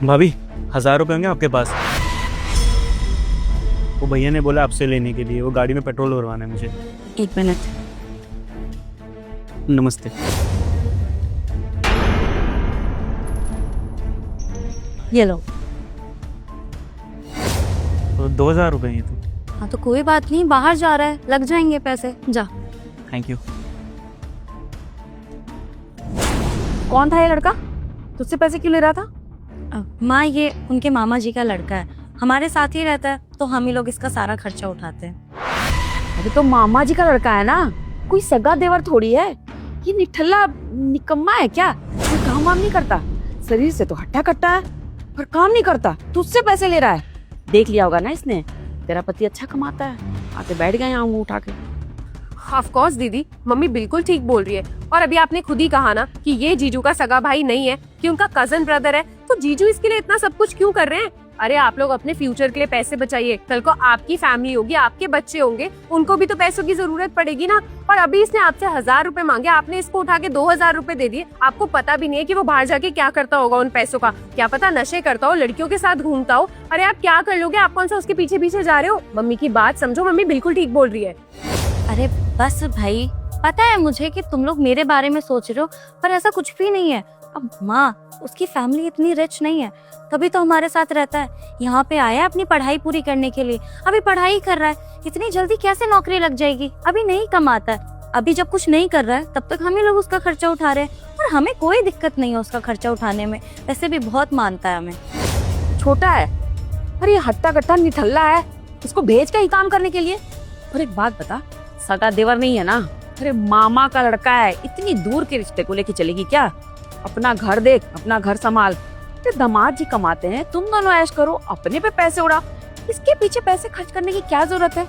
भाभी 1000 रुपये होंगे आपके पास? वो भैया ने बोला आपसे लेने के लिए, वो गाड़ी में पेट्रोल भरवाना है मुझे। 1 मिनट। नमस्ते। ये लो। तो 2000 रुपये ही तो। हाँ तो कोई बात नहीं, बाहर जा रहा है, लग जाएंगे पैसे, जा। Thank you. कौन था ये लड़का? तुझसे पैसे क्यों ले रहा था? माँ ये उनके मामा जी का लड़का है, हमारे साथ ही रहता है, तो हम ही लोग इसका सारा खर्चा उठाते हैं। अरे तो मामा जी का लड़का है ना, कोई सगा देवर थोड़ी है। ये निठल्ला निकम्मा है क्या? कोई काम वाम नहीं करता, शरीर से तो हट्टा कट्टा है पर काम नहीं करता, तुझसे पैसे ले रहा है। देख लिया होगा ना इसने, तेरा पति अच्छा कमाता है, आके बैठ गए यहाँ मुंह उठा के। ऑफ कोर्स दीदी, मम्मी बिल्कुल ठीक बोल रही है। और अभी आपने खुद ही कहा ना कि ये जीजू का सगा भाई नहीं है, कि उनका कजन ब्रदर है, तो जीजू इसके लिए इतना सब कुछ क्यों कर रहे हैं? अरे आप लोग अपने फ्यूचर के लिए पैसे बचाइए, कल को आपकी फैमिली होगी, आपके बच्चे होंगे, उनको भी तो पैसों की जरूरत पड़ेगी ना। और अभी इसने आपसे 1000 रुपए मांगे, आपने इसको उठा के 2000 रुपए दे दिए। आपको पता भी नहीं है कि वो बाहर जाके क्या करता होगा उन पैसों का, क्या पता नशे करता हो, लड़कियों के साथ घूमता हो। अरे आप क्या कर लोगे? आप कौन सा उसके पीछे पीछे जा रहे हो? मम्मी की बात समझो, मम्मी बिल्कुल ठीक बोल रही है। अरे बस भाई, पता है मुझे कि तुम लोग मेरे बारे में सोच रहे हो, पर ऐसा कुछ भी नहीं है। अब माँ, उसकी फैमिली इतनी रिच नहीं है, तभी तो हमारे साथ रहता है। यहाँ पे आया है अपनी पढ़ाई पूरी करने के लिए, अभी पढ़ाई कर रहा है। इतनी जल्दी कैसे नौकरी लग जाएगी? अभी नहीं कमाता है, अभी जब कुछ नहीं कर रहा है तब तक हम ही लोग उसका खर्चा उठा रहे हैं, और हमें कोई दिक्कत नहीं है उसका खर्चा उठाने में। वैसे भी बहुत मानता है हमें। छोटा है, अरे ये हट्टा कट्टा निठल्ला है, इसको भेज के ही काम करने के लिए। और एक बात बता, सगा देवर नहीं है ना, अरे मामा का लड़का है, इतनी दूर के रिश्ते को लेके चलेगी क्या? अपना घर देख, अपना घर संभाल। दामाद जी कमाते हैं, तुम दोनों ऐश करो, अपने पे पैसे उड़ा, इसके पीछे पैसे खर्च करने की क्या जरूरत है?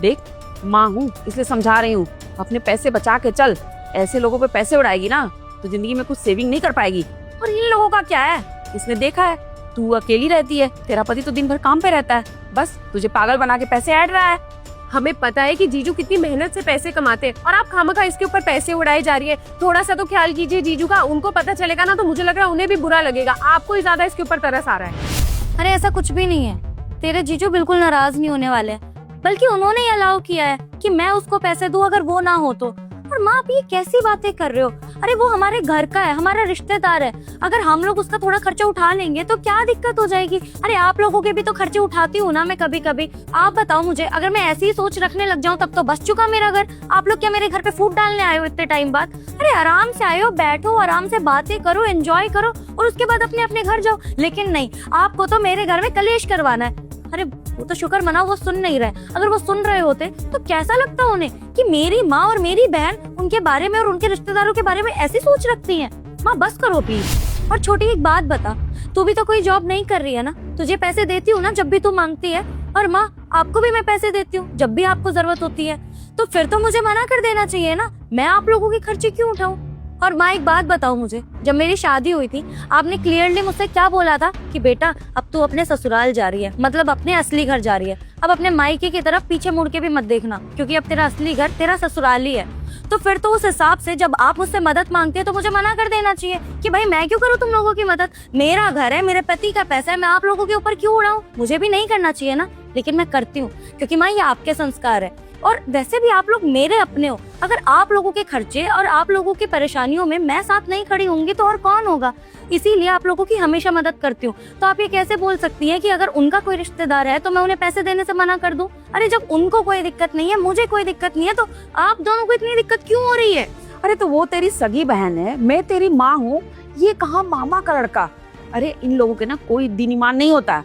देख, माँ हूँ इसलिए समझा रही हूँ, अपने पैसे बचा के चल। ऐसे लोगों पे पैसे उड़ाएगी ना तो जिंदगी में कुछ सेविंग नहीं कर पाएगी। और इन लोगों का क्या है, इसने देखा है, तू अकेली रहती है, तेरा पति तो दिन भर काम पे रहता है, बस तुझे पागल बना के पैसे ऐड रहा है। हमें पता है कि जीजू कितनी मेहनत से पैसे कमाते हैं, और आप खामखा इसके ऊपर पैसे उड़ाए जा रही है। थोड़ा सा तो ख्याल कीजिए जीजू का, उनको पता चलेगा ना तो मुझे लग रहा है उन्हें भी बुरा लगेगा। आपको ही ज्यादा इसके ऊपर तरस आ रहा है। अरे ऐसा कुछ भी नहीं है, तेरे जीजू बिल्कुल नाराज नहीं होने वाले, बल्कि उन्होंने ही अलाउ किया है कि मैं उसको पैसे दूं अगर वो ना हो तो। और माँ, आप ये कैसी बातें कर रहे हो? अरे वो हमारे घर का है, हमारा रिश्तेदार है, अगर हम लोग उसका थोड़ा खर्चा उठा लेंगे तो क्या दिक्कत हो जाएगी? अरे आप लोगों के भी तो खर्चे उठाती हूँ ना मैं कभी कभी। आप बताओ मुझे, अगर मैं ऐसी ही सोच रखने लग जाऊँ तब तो बस चुका मेरा घर। आप लोग क्या मेरे घर पे फूट डालने आए हो इतने टाइम बाद? अरे आराम से आए हो, बैठो, आराम से बातें करो, एंजॉय करो, और उसके बाद अपने अपने घर जाओ। लेकिन नहीं, आपको तो मेरे घर में कलेश करवाना है। अरे वो तो शुक्र मनाओ वो सुन नहीं रहे, अगर वो सुन रहे होते तो कैसा लगता उन्हें कि मेरी माँ और मेरी बहन उनके बारे में और उनके रिश्तेदारों के बारे में ऐसी सोच रखती हैं। माँ बस करो प्लीज। और छोटी एक बात बता, तू भी तो कोई जॉब नहीं कर रही है ना? तुझे पैसे देती हूँ ना जब भी तू मांगती है, और माँ आपको भी मैं पैसे देती हूँ जब भी आपको जरूरत होती है, तो फिर तो मुझे मना कर देना चाहिए ना। मैं आप लोगों के खर्चे क्यों उठाऊं? और माँ एक बात बताओ मुझे, जब मेरी शादी हुई थी आपने क्लियरली मुझसे क्या बोला था कि बेटा अब तू अपने ससुराल जा रही है, मतलब अपने असली घर जा रही है, अब अपने मायके की तरफ पीछे मुड़ के भी मत देखना, क्योंकि अब तेरा असली घर तेरा ससुराल ही है। तो फिर तो उस हिसाब से जब आप मुझसे मदद मांगते हैं तो मुझे मना कर देना चाहिए कि भाई मैं क्यों करूँ तुम लोगों की मदद? मेरा घर है, मेरे पति का पैसा है, मैं आप लोगों के ऊपर क्यों उड़ाऊं? मुझे भी नहीं करना चाहिए ना, लेकिन मैं करती हूँ क्योंकि माँ ये आपके संस्कार है, और वैसे भी आप लोग मेरे अपने हो। अगर आप लोगों के खर्चे और आप लोगों की परेशानियों में मैं साथ नहीं खड़ी होंगी तो और कौन होगा? इसीलिए आप लोगों की हमेशा मदद करती हूँ। तो आप ये कैसे बोल सकती हैं कि अगर उनका कोई रिश्तेदार है तो मैं उन्हें पैसे देने से मना कर दूं? अरे जब उनको कोई दिक्कत नहीं है, मुझे कोई दिक्कत नहीं है, तो आप दोनों को इतनी दिक्कत क्यों हो रही है? अरे तो वो तेरी सगी बहन है, मैं तेरी माँ हूँ, ये कहाँ मामा का लड़का। अरे इन लोगों के ना कोई दीन ईमान नहीं होता,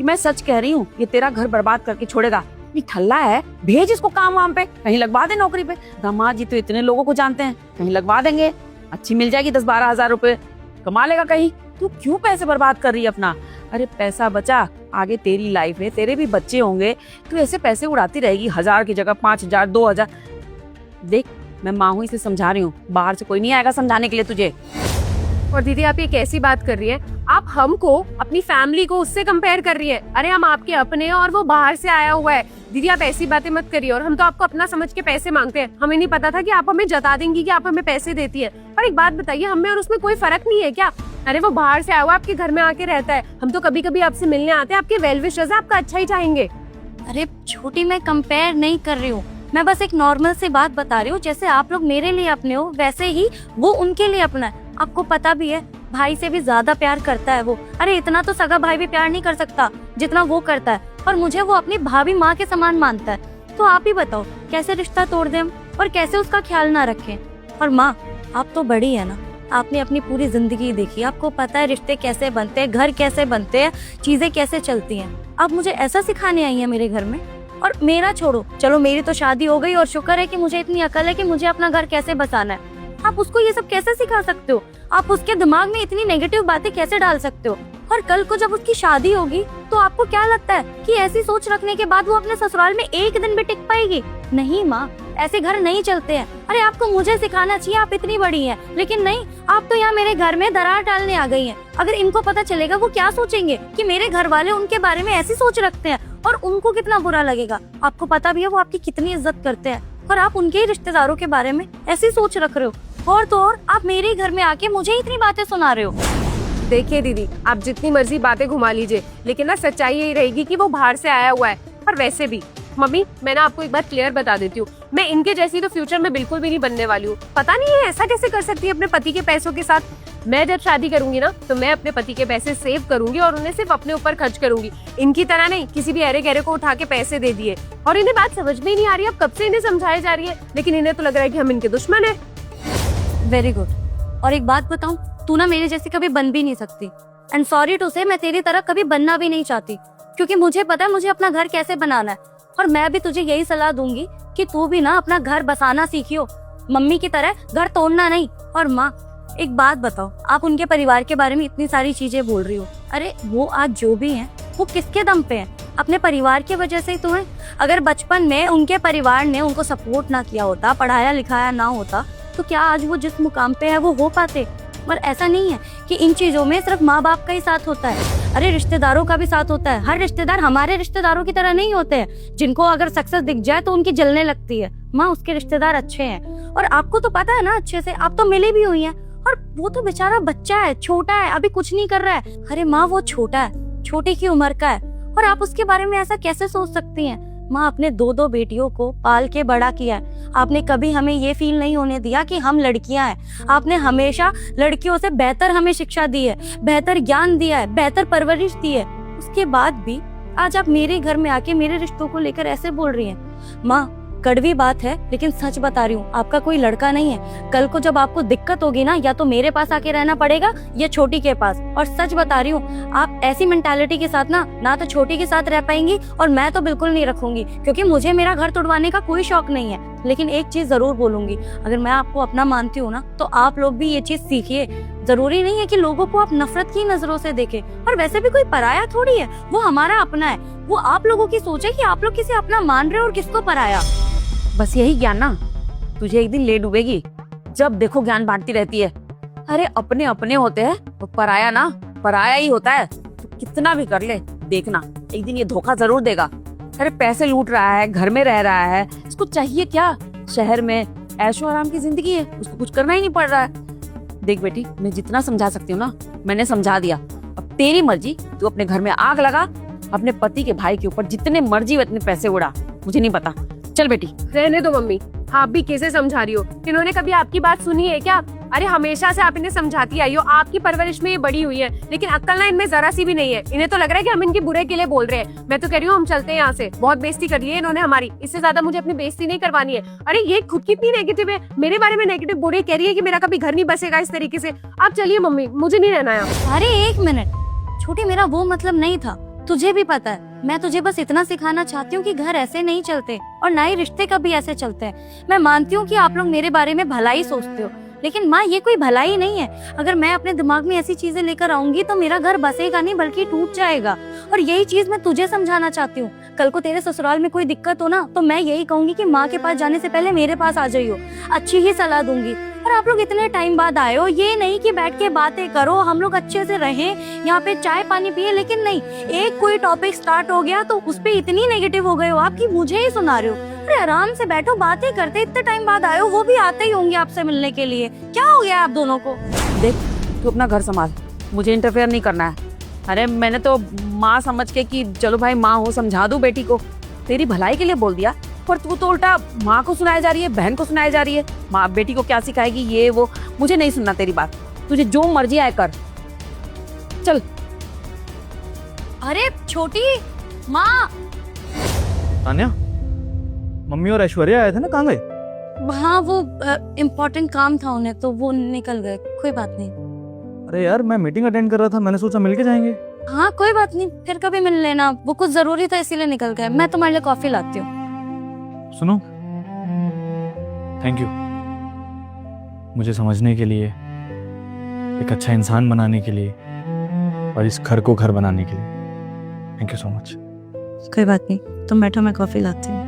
मैं सच कह रही हूँ। ये तेरा घर बर्बाद करके छोड़ेगा, ठल्ला है, भेज इसको काम वाम पे, कहीं लगवा दे नौकरी पे। दामाद जी तो इतने लोगों को जानते हैं, कहीं लगवा देंगे, अच्छी मिल जाएगी, 10-12 हजार रुपए कमा लेगा कहीं। तू क्यों पैसे बर्बाद कर रही है अपना? अरे पैसा बचा, आगे तेरी लाइफ है, तेरे भी बच्चे होंगे, तू ऐसे पैसे उड़ाती रहेगी 1000 की जगह 5000, 2000। देख मैं माँ हूँ इसे समझा रही हूँ, बाहर से कोई नहीं आएगा समझाने के लिए तुझे। और दीदी आप ये कैसी बात कर रही हैं? आप हमको अपनी फैमिली को उससे कंपेयर कर रही हैं। अरे हम आपके अपने हैं और वो बाहर से आया हुआ है। दीदी आप ऐसी बातें मत करिए। और हम तो आपको अपना समझ के पैसे मांगते हैं। हमें नहीं पता था कि आप हमें जता देंगी कि आप हमें पैसे देती है। और एक बात बताइए, हमें और उसमें कोई फर्क नहीं है क्या? अरे वो बाहर से आया हुआ आपके घर में आके रहता है। हम तो कभी कभी आपसे मिलने आते हैं, आपके वेल विशर्स हैं, आपका अच्छा ही चाहेंगे। अरे छोटी, मैं कंपेयर नहीं कर रही हूँ, मैं बस एक नॉर्मल सी बात बता रही हूँ। जैसे आप लोग मेरे लिए अपने हो, वैसे ही वो उनके लिए अपना है। आपको पता भी है, भाई से भी ज्यादा प्यार करता है वो। अरे इतना तो सगा भाई भी प्यार नहीं कर सकता जितना वो करता है। और मुझे वो अपनी भाभी माँ के समान मानता है। तो आप ही बताओ, कैसे रिश्ता तोड़ दें हम और कैसे उसका ख्याल ना रखें? और माँ, आप तो बड़ी है ना, आपने अपनी पूरी जिंदगी देखी, आपको पता है रिश्ते कैसे बनते हैं, घर कैसे बनते हैं, चीजें कैसे चलती हैं। आप मुझे ऐसा सिखाने आई हैं मेरे घर में? और मेरा छोड़ो, चलो मेरी तो शादी हो गई और शुक्र है कि मुझे इतनी अकल है कि मुझे अपना घर कैसे बसाना है। आप उसको ये सब कैसे सिखा सकते हो? आप उसके दिमाग में इतनी नेगेटिव बातें कैसे डाल सकते हो? और कल को जब उसकी शादी होगी तो आपको क्या लगता है कि ऐसी सोच रखने के बाद वो अपने ससुराल में एक दिन भी टिक पाएगी? नहीं माँ, ऐसे घर नहीं चलते हैं। अरे आपको मुझे सिखाना चाहिए, आप इतनी बड़ी हैं, लेकिन नहीं, आप तो यहाँ मेरे घर में दरार डालने आ गई हैं। अगर इनको पता चलेगा वो क्या सोचेंगे कि मेरे घर वाले उनके बारे में ऐसी सोच रखते हैं, और उनको कितना बुरा लगेगा। आपको पता भी है वो आपकी कितनी इज्जत करते हैं, और आप उनके ही रिश्तेदारों के बारे में ऐसी सोच रख रहे हो। और तो और आप मेरे घर में आके मुझे इतनी बातें सुना रहे हो। देखिए दीदी, आप जितनी मर्जी बातें घुमा लीजिए, लेकिन ना सच्चाई यही रहेगी कि वो बाहर से आया हुआ है। और वैसे भी मम्मी, मैं ना आपको एक बात क्लियर बता देती हूँ, मैं इनके जैसी तो फ्यूचर में बिल्कुल भी नहीं बनने वाली हूँ। पता नहीं है ऐसा कैसे कर सकती है अपने पति के पैसों के साथ। मैं जब शादी करूंगी ना, तो मैं अपने पति के पैसे सेव करूंगी और उन्हें सिर्फ अपने ऊपर खर्च करूंगी। इनकी तरह नहीं, किसी भी अरे गहरे को उठा के पैसे दे दिए। और इन्हें बात समझ में ही नहीं आ रही है, अब कब से इन्हें समझाई जा रही है, लेकिन इन्हें तो लग रहा है कि हम इनके दुश्मन है। Very good. और एक बात बताऊं, तू ना मेरे जैसी कभी बन भी नहीं सकती। एंड सॉरी टू से, मैं तेरी तरह कभी बनना भी नहीं चाहती, क्योंकि मुझे पता है मुझे अपना घर कैसे बनाना है। और मैं भी तुझे यही सलाह दूंगी कि तू भी ना अपना घर बसाना सीखियो, मम्मी की तरह घर तोड़ना नहीं। और माँ, एक बात बताओ, आप उनके परिवार के बारे में इतनी सारी चीजें बोल रही हो। अरे वो आज जो भी हैं, वो किसके दम पे हैं? अपने परिवार की वजह से ही तो है। अगर बचपन में उनके परिवार ने उनको सपोर्ट ना किया होता, पढ़ाया लिखाया ना होता, तो क्या आज वो जिस मुकाम पे है वो हो पाते? पर ऐसा नहीं है कि इन चीजों में सिर्फ माँ बाप का ही साथ होता है। अरे रिश्तेदारों का भी साथ होता है। हर रिश्तेदार हमारे रिश्तेदारों की तरह नहीं होते हैं, जिनको अगर सक्सेस दिख जाए तो उनकी जलने लगती है। माँ, उसके रिश्तेदार अच्छे हैं, और आपको तो पता है ना अच्छे से, आप तो मिली भी हुई हैं। और वो तो बेचारा बच्चा है, छोटा है, अभी कुछ नहीं कर रहा है। अरे माँ, वो छोटा है, छोटी की उम्र का है, और आप उसके बारे में ऐसा कैसे सोच सकती हैं? माँ, अपने दो बेटियों को पाल के बड़ा किया है। आपने कभी हमें ये फील नहीं होने दिया कि हम लड़कियां हैं। आपने हमेशा लड़कियों से बेहतर हमें शिक्षा दी है, बेहतर ज्ञान दिया है, बेहतर परवरिश दी है। उसके बाद भी आज आप मेरे घर में आके मेरे रिश्तों को लेकर ऐसे बोल रही हैं। माँ, कड़वी बात है, लेकिन सच बता रही हूँ, आपका कोई लड़का नहीं है। कल को जब आपको दिक्कत होगी ना, या तो मेरे पास आके रहना पड़ेगा या छोटी के पास। और सच बता रही हूँ, आप ऐसी मेंटालिटी के साथ ना तो छोटी के साथ रह पाएंगी, और मैं तो बिल्कुल नहीं रखूंगी, क्योंकि मुझे मेरा घर तोड़वाने का कोई शौक नहीं है। लेकिन एक चीज जरूर बोलूंगी, अगर मैं आपको अपना मानती हूँ ना, तो आप लोग भी ये चीज सीखिए। जरूरी नहीं है कि लोगों को आप नफरत की नजरों से देखें, और वैसे भी कोई पराया थोड़ी है, वो हमारा अपना है। वो आप लोगों की सोच है कि आप लोग किसे अपना मान रहे हो और किसको पराया। बस यही ज्ञान ना तुझे एक दिन ले डूबेगी, जब देखो ज्ञान बांटती रहती है। अरे अपने अपने होते हैं, तो पराया ना पराया ही होता है। तो कितना भी कर ले, देखना एक दिन ये धोखा जरूर देगा। अरे पैसे लूट रहा है, घर में रह रहा है, इसको चाहिए क्या? शहर में ऐशो आराम की जिंदगी है, उसको कुछ करना ही नहीं पड़ रहा है। देख बेटी, मैं जितना समझा सकती हूँ ना, मैंने समझा दिया। अब तेरी मर्जी, तू अपने घर में आग लगा, अपने पति के भाई के ऊपर जितने मर्जी इतने पैसे उड़ा, मुझे नहीं पता। चल बेटी। रहने दो मम्मी, आप भी कैसे समझा रही हो? इन्होंने कभी आपकी बात सुनी है क्या? अरे हमेशा से आप इन्हें समझाती आई हो, आपकी परवरिश में ये बड़ी हुई है, लेकिन अक्ल ना इनमें जरा सी भी नहीं है। इन्हें तो लग रहा है कि हम इनके बुरे के लिए बोल रहे हैं। मैं तो कह रही हूँ हम चलते हैं यहाँ से, बहुत बेइज्जती कर ली है इन्होंने हमारी, इससे ज्यादा मुझे अपनी बेइज्जती नहीं करवानी है। अरे ये खुद कितनी नेगेटिव है, मेरे बारे में नेगेटिव बुरे कह रही है कि मेरा कभी घर नहीं बसेगा इस तरीके से। आप चलिए मम्मी, मुझे नहीं रहना है। अरे एक मिनट छोटी, मेरा वो मतलब नहीं था, तुझे भी पता है। मैं तुझे बस इतना सिखाना चाहती हूँ कि घर ऐसे नहीं चलते, और ना ही रिश्ते कभी ऐसे चलते हैं। मैं मानती हूँ कि आप लोग मेरे बारे में भलाई सोचते हो, लेकिन माँ, ये कोई भलाई नहीं है। अगर मैं अपने दिमाग में ऐसी चीजें लेकर आऊंगी तो मेरा घर बसेगा नहीं, बल्कि टूट जाएगा। और यही चीज मैं तुझे समझाना चाहती हूँ। कल को तेरे ससुराल में कोई दिक्कत हो ना, तो मैं यही कहूंगी कि माँ के पास जाने से पहले मेरे पास आ जाइयो, अच्छी ही सलाह दूंगी। और आप लोग इतने टाइम बाद आए हो, ये नहीं कि बैठ के बातें करो, हम लोग अच्छे से रहें, यहाँ पे चाय पानी पिए, लेकिन नहीं, एक कोई टॉपिक स्टार्ट हो गया तो उस पे इतनी नेगेटिव हो गए हो आप कि मुझे ही सुना रहे हो। अरे आराम से बैठो, बातें करते, इतने टाइम बाद आए हो, वो भी आते ही होंगे आपसे मिलने के लिए। क्या हो गया आप दोनों को? देख, तू अपना घर संभाल, मुझे इंटरफेयर नहीं करना है। अरे मैंने तो माँ समझ के कि चलो भाई माँ हो, समझा दूं बेटी को, तेरी भलाई के लिए बोल दिया, पर तू तो उल्टा माँ को सुनाई जा रही है, बहन को सुनाई जा रही है। माँ बेटी को क्या सिखाएगी, ये वो, मुझे नहीं सुनना तेरी बात। तुझे जो मर्जी आए कर, चल। अरे छोटी माँ, तान्या, मम्मी और ऐश्वर्या आए थे ना, कहाँ गए? हाँ वो इम्पोर्टेंट काम था उन्हें, तो वो निकल गए। कोई बात नहीं। अरे यार, मैं मीटिंग अटेंड कर रहा था, मैंने सोचा मिलके जाएंगे। हाँ कोई बात नहीं, फिर कभी मिल लेना। वो कुछ जरूरी था इसीलिए निकल गए। मैं तुम्हारे लिए कॉफी लाती हूँ। सुनो, थैंक यू मुझे समझने के लिए, एक अच्छा इंसान बनाने के लिए, और इस घर को घर बनाने के लिए। Thank you so much. कोई बात नहीं, तुम बैठो, मैं कॉफी लाती हूँ।